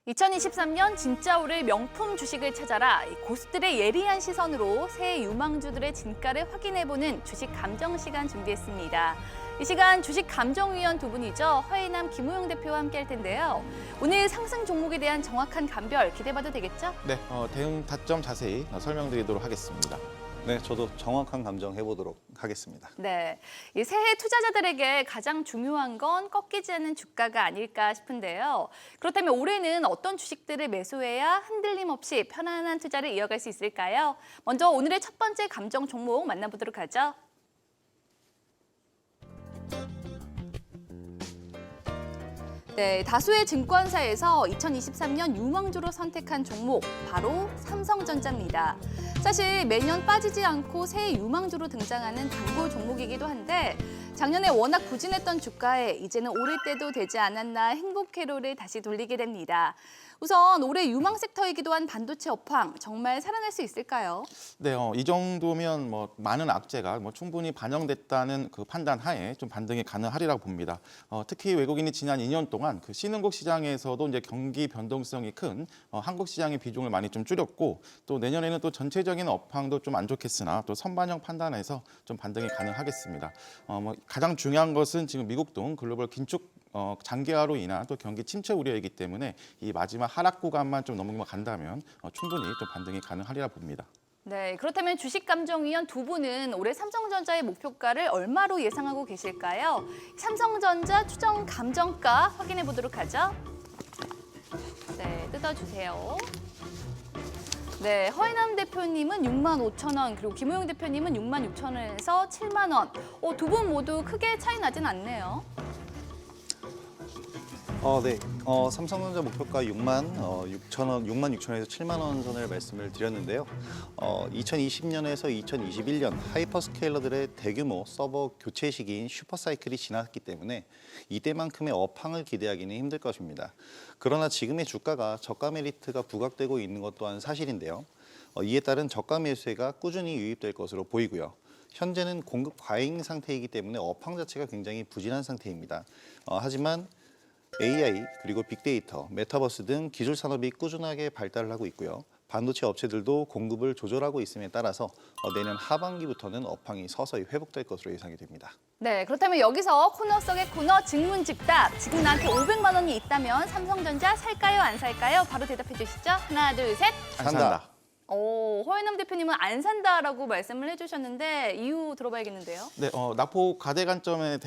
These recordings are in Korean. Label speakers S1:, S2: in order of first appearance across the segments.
S1: 2023년 진짜 오를 명품 주식을 찾아라. 고수들의 예리한 시선으로 새해 유망주들의 진가를 확인해보는 주식 감정 시간 준비했습니다. 이 시간 주식 감정위원 두 분이죠. 허예남, 김우영 대표와 함께 할 텐데요. 오늘 상승 종목에 대한 정확한 감별 기대봐도 되겠죠?
S2: 네, 대응 타점 자세히 설명드리도록 하겠습니다.
S3: 네, 저도 정확한 감정 해보도록 하겠습니다.
S1: 네, 이 새해 투자자들에게 가장 중요한 건 꺾이지 않는 주가가 아닐까 싶은데요. 그렇다면 올해는 어떤 주식들을 매수해야 흔들림 없이 편안한 투자를 이어갈 수 있을까요? 먼저 오늘의 첫 번째 감정 종목 만나보도록 하죠. 네, 다수의 증권사에서 2023년 유망주로 선택한 종목 바로 삼성전자입니다. 사실 매년 빠지지 않고 새해 유망주로 등장하는 단골 종목이기도 한데 작년에 워낙 부진했던 주가에 이제는 오를 때도 되지 않았나 행복회로를 다시 돌리게 됩니다. 우선 올해 유망 섹터이기도 한 반도체 업황 정말 살아날 수 있을까요?
S2: 네, 이 정도면 많은 악재가 충분히 반영됐다는 그 판단 하에 좀 반등이 가능하리라고 봅니다. 특히 외국인이 지난 2년 동안 그 신흥국 시장에서도 이제 경기 변동성이 큰 한국 시장의 비중을 많이 좀 줄였고 또 내년에는 또 전체적인 업황도 좀 안 좋겠으나 또 선반영 판단에서 좀 반등이 가능하겠습니다. 가장 중요한 것은 지금 미국 등 글로벌 긴축 장기화로 인한 또 경기 침체 우려이기 때문에 이 마지막 하락 구간만 좀 넘어간다면 충분히 좀 반등이 가능하리라 봅니다.
S1: 네, 그렇다면 주식감정위원 두 분은 올해 삼성전자의 목표가를 얼마로 예상하고 계실까요? 삼성전자 추정 감정가 확인해 보도록 하죠. 네, 뜯어주세요. 네, 허인남 대표님은 65,000원, 그리고 김우영 대표님은 66,000원에서 7만 원. 두 분 모두 크게 차이 나진 않네요.
S3: 네, 삼성전자 목표가 66,000원에서 7만 원 선을 말씀을 드렸는데요. 2020년에서 2021년 하이퍼스케일러들의 대규모 서버 교체 시기인 슈퍼사이클이 지났기 때문에 이때만큼의 업황을 기대하기는 힘들 것입니다. 그러나 지금의 주가가 저가 메리트가 부각되고 있는 것 또한 사실인데요. 이에 따른 저가 매수세가 꾸준히 유입될 것으로 보이고요. 현재는 공급 과잉 상태이기 때문에 업황 자체가 굉장히 부진한 상태입니다. 하지만 AI 그리고 빅데이터, 메타버스 등 기술 산업이 꾸준하게 발달을 하고 있고요. 반도체 업체들도 공급을 조절하고 있음에 따라서 내년 하반기부터는 업황이 서서히 회복될 것으로 예상이 됩니다.
S1: 네, 그렇다면 여기서 코너 속의 코너 증문즉답. 지금 나한테 500만 원이 있다면 삼성전자 살까요, 안 살까요? 바로 대답해 주시죠. 하나, 둘, 셋.
S2: 안 산다.
S1: 허인남 대표님은 안 산다라고 말씀을 해주셨는데 이유 들어봐야겠는데요.
S2: 네, 낙폭 가대 관점에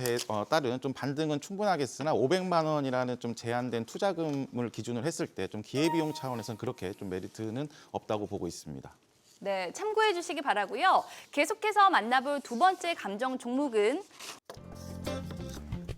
S2: 따른 좀 반등은 충분하겠으나 500만 원이라는 좀 제한된 투자금을 기준으로 했을 때 좀 기회비용 차원에서는 그렇게 좀 메리트는 없다고 보고 있습니다.
S1: 네, 참고해 주시기 바라고요. 계속해서 만나볼 두 번째 감정 종목은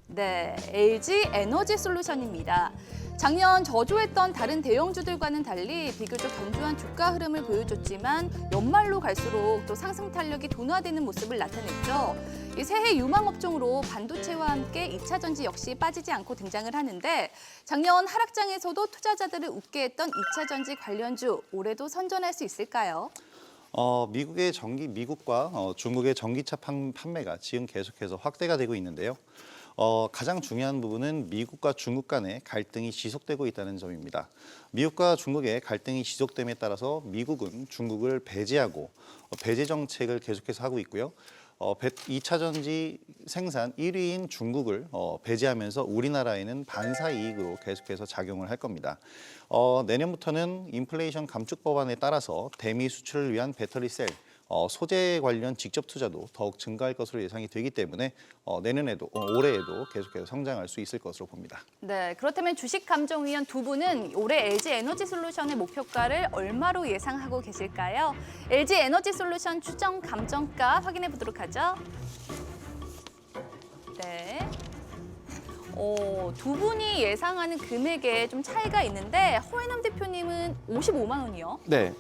S1: 네, LG 에너지 솔루션입니다. 작년 저조했던 다른 대형주들과는 달리 비교적 견조한 주가 흐름을 보여줬지만 연말로 갈수록 또 상승 탄력이 둔화되는 모습을 나타냈죠. 이 새해 유망 업종으로 반도체와 함께 2차 전지 역시 빠지지 않고 등장을 하는데 작년 하락장에서도 투자자들을 웃게 했던 2차 전지 관련주 올해도 선전할 수 있을까요?
S3: 미국과 중국의 전기차 판매가 지금 계속해서 확대가 되고 있는데요. 가장 중요한 부분은 미국과 중국 간의 갈등이 지속되고 있다는 점입니다. 미국과 중국의 갈등이 지속됨에 따라서 미국은 중국을 배제하고 배제 정책을 계속해서 하고 있고요. 2차 전지 생산 1위인 중국을 배제하면서 우리나라에는 반사 이익으로 계속해서 작용을 할 겁니다. 내년부터는 인플레이션 감축 법안에 따라서 대미 수출을 위한 배터리 셀, 소재 관련 직접 투자도 더욱 증가할 것으로 예상이 되기 때문에 내년에도 올해에도 계속해서 성장할 수 있을 것으로 봅니다.
S1: 네, 그렇다면 주식감정위원 두 분은 올해 LG 에너지 솔루션의 목표가를 얼마로 예상하고 계실까요? LG 에너지 솔루션 추정 감정가 확인해 보도록 하죠. 네. 두 분이 예상하는 금액에 좀 차이가 있는데 허인남 대표님은 55만 원이요.
S2: 네,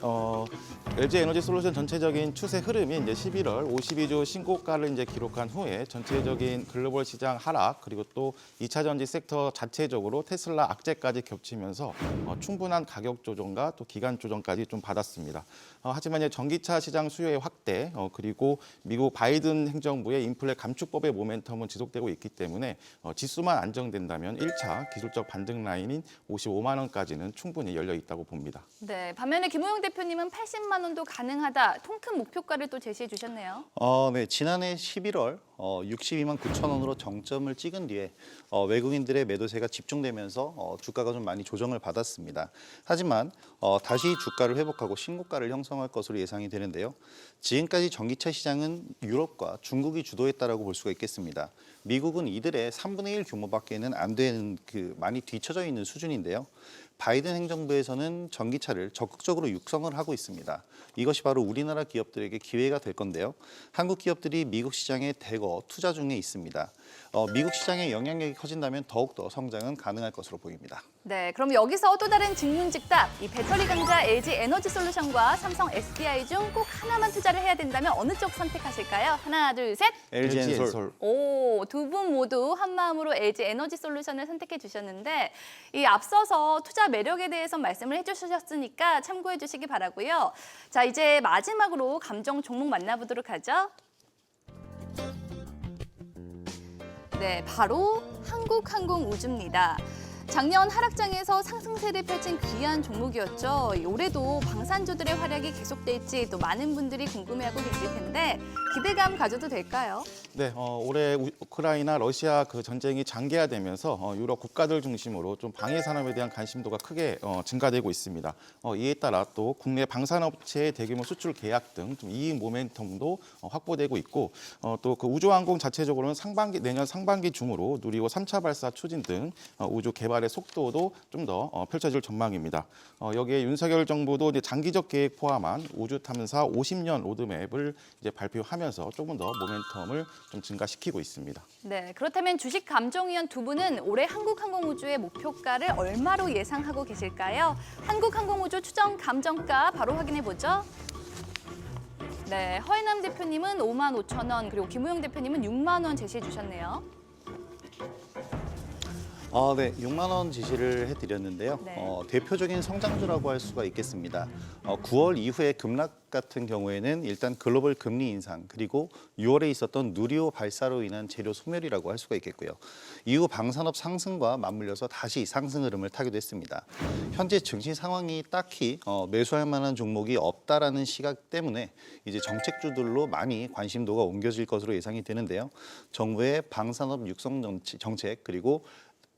S2: LG 에너지 솔루션 전체적인 추세 흐름이 이제 11월 52조 신고가를 이제 기록한 후에 전체적인 글로벌 시장 하락 그리고 또 2차 전지 섹터 자체적으로 테슬라 악재까지 겹치면서 충분한 가격 조정과 또 기간 조정까지 좀 받았습니다. 하지만 이제 전기차 시장 수요의 확대 그리고 미국 바이든 행정부의 인플레 감축법의 모멘텀은 지속되고 있기 때문에 지수만 안정된다면 1차 기술적 반등 라인인 55만 원까지는 충분히 열려 있다고 봅니다.
S1: 네, 반면에 김우영 대표님은 80만 원도 가능하다. 통큰 목표가를 또 제시해 주셨네요.
S3: 네, 지난해 11월 62만 9천 원으로 정점을 찍은 뒤에 외국인들의 매도세가 집중되면서 주가가 좀 많이 조정을 받았습니다. 하지만 다시 주가를 회복하고 신고가를 형성할 것으로 예상이 되는데요. 지금까지 전기차 시장은 유럽과 중국이 주도했다라고 볼 수가 있겠습니다. 미국은 이들의 3분의 1 규모밖에는 안 되는 많이 뒤처져 있는 수준인데요. 바이든 행정부에서는 전기차를 적극적으로 육성을 하고 있습니다. 이것이 바로 우리나라 기업들에게 기회가 될 건데요. 한국 기업들이 미국 시장에 대거 투자 중에 있습니다. 미국 시장의 영향력이 커진다면 더욱더 성장은 가능할 것으로 보입니다.
S1: 네, 그럼 여기서 또 다른 직문직답. 이 배터리 강자 LG 에너지 솔루션과 삼성 SDI 중 꼭 하나만 투자를 해야 된다면 어느 쪽 선택하실까요? 하나, 둘, 셋.
S3: LG 엔솔.
S1: 오, 두 분 모두 한 마음으로 LG 에너지 솔루션을 선택해 주셨는데 이 앞서서 투자 매력에 대해서 말씀을 해주셨으니까 참고해 주시기 바라고요. 자, 이제 마지막으로 감정 종목 만나보도록 하죠. 네, 바로 한국항공우주입니다. 작년 하락장에서 상승세를 펼친 귀한 종목이었죠. 올해도 방산주들의 활약이 계속될지 또 많은 분들이 궁금해하고 계실 텐데 기대감 가져도 될까요?
S2: 네, 올해 우크라이나 러시아 그 전쟁이 장기화되면서 유럽 국가들 중심으로 좀 방해 산업에 대한 관심도가 크게 증가되고 있습니다. 이에 따라 또 국내 방산업체의 대규모 수출 계약 등 좀 이익 모멘텀도 확보되고 있고 또 그 우주항공 자체적으로는 내년 상반기 중으로 누리호 3차 발사 추진 등 우주 개발의 속도도 좀 더 펼쳐질 전망입니다. 여기에 윤석열 정부도 이제 장기적 계획 포함한 우주 탐사 50년 로드맵을 이제 발표하면서 조금 더 모멘텀을 좀 증가시키고 있습니다.
S1: 네, 그렇다면 주식 감정위원 두 분은 올해 한국항공우주의 목표가를 얼마로 예상하고 계실까요? 한국항공우주 추정 감정가 바로 확인해 보죠. 네, 허인남 대표님은 5만 5천 원, 그리고 김우영 대표님은 6만 원 제시해 주셨네요.
S3: 네, 6만 원 지시를 해드렸는데요.
S1: 네.
S3: 대표적인 성장주라고 할 수가 있겠습니다. 9월 이후에 급락 같은 경우에는 일단 글로벌 금리 인상 그리고 6월에 있었던 누리호 발사로 인한 재료 소멸이라고 할 수가 있겠고요. 이후 방산업 상승과 맞물려서 다시 상승 흐름을 타기도 했습니다. 현재 증시 상황이 딱히 매수할 만한 종목이 없다라는 시각 때문에 이제 정책주들로 많이 관심도가 옮겨질 것으로 예상이 되는데요. 정부의 방산업 육성 정책 그리고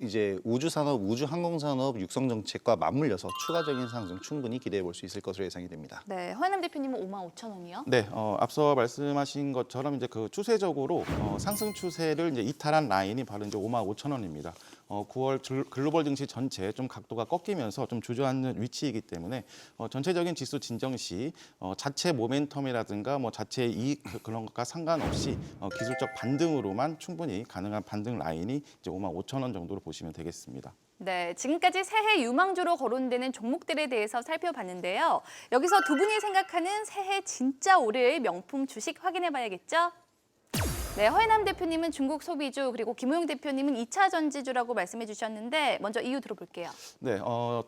S3: 이제 우주산업, 우주항공산업 육성 정책과 맞물려서 추가적인 상승 충분히 기대해 볼 수 있을 것으로 예상이 됩니다.
S1: 네, 허인남 대표님은 5만 5천 원이요?
S2: 네, 앞서 말씀하신 것처럼 이제 그 추세적으로 상승 추세를 이제 이탈한 라인이 바로 이제 5만 5천 원입니다. 9월 글로벌 증시 전체 좀 각도가 꺾이면서 좀 주저앉는 위치이기 때문에 전체적인 지수 진정 시 자체 모멘텀이라든가 뭐 자체 이익 그런 것과 상관없이 기술적 반등으로만 충분히 가능한 반등 라인이 이제 5만 5천 원 정도로 보시면 되겠습니다.
S1: 네, 지금까지 새해 유망주로 거론되는 종목들에 대해서 살펴봤는데요. 여기서 두 분이 생각하는 새해 진짜 오를 명품 주식 확인해 봐야겠죠? 네, 허인남 대표님은 중국 소비주, 그리고 김우영 대표님은 2차 전지주라고 말씀해 주셨는데 먼저 이유 들어볼게요.
S2: 네,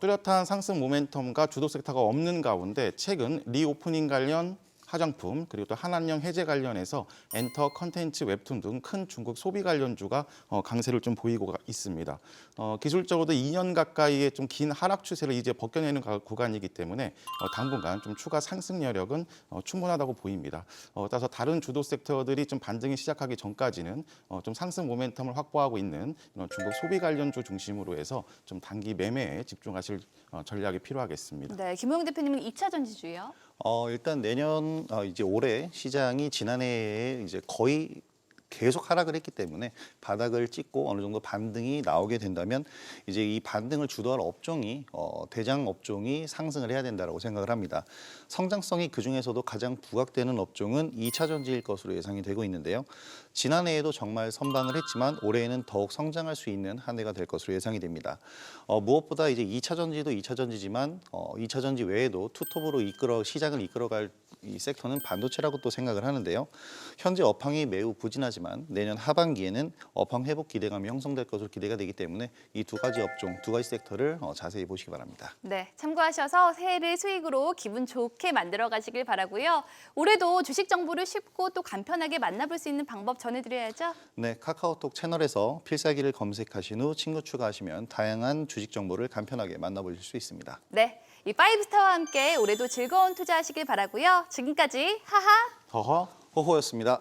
S2: 뚜렷한 상승 모멘텀과 주도 섹터가 없는 가운데 최근 리오프닝 관련 화장품 그리고 또 한한령 해제 관련해서 엔터, 컨텐츠, 웹툰 등 큰 중국 소비 관련주가 강세를 좀 보이고 있습니다. 기술적으로도 2년 가까이의 좀 긴 하락 추세를 이제 벗겨내는 구간이기 때문에 당분간 좀 추가 상승 여력은 충분하다고 보입니다. 따라서 다른 주도 섹터들이 좀 반등이 시작하기 전까지는 좀 상승 모멘텀을 확보하고 있는 이런 중국 소비 관련주 중심으로 해서 좀 단기 매매에 집중하실 전략이 필요하겠습니다.
S1: 네, 김우영 대표님은 2차 전지주요.
S3: 일단 내년 이제 올해 시장이 지난해에 이제 거의 계속 하락을 했기 때문에 바닥을 찍고 어느 정도 반등이 나오게 된다면 이제 이 반등을 주도할 업종이 대장 업종이 상승을 해야 된다라고 생각을 합니다. 성장성이 그중에서도 가장 부각되는 업종은 2차 전지일 것으로 예상이 되고 있는데요. 지난해에도 정말 선방을 했지만 올해에는 더욱 성장할 수 있는 한 해가 될 것으로 예상이 됩니다. 무엇보다 이제 2차 전지도 2차 전지지만 2차 전지 외에도 투톱으로 시장을 이끌어갈 이 섹터는 반도체라고 또 생각을 하는데요. 현재 업황이 매우 부진하지 하지만 내년 하반기에는 업황 회복 기대감이 형성될 것으로 기대가 되기 때문에 이 두 가지 업종, 두 가지 섹터를 자세히 보시기 바랍니다.
S1: 네, 참고하셔서 새해를 수익으로 기분 좋게 만들어 가시길 바라고요. 올해도 주식 정보를 쉽고 또 간편하게 만나볼 수 있는 방법 전해드려야죠.
S3: 네, 카카오톡 채널에서 필살기를 검색하신 후 친구 추가하시면 다양한 주식 정보를 간편하게 만나보실 수 있습니다.
S1: 네, 이 파이브스타와 함께 올해도 즐거운 투자하시길 바라고요. 지금까지 하하.
S2: 허허.
S3: 호호였습니다.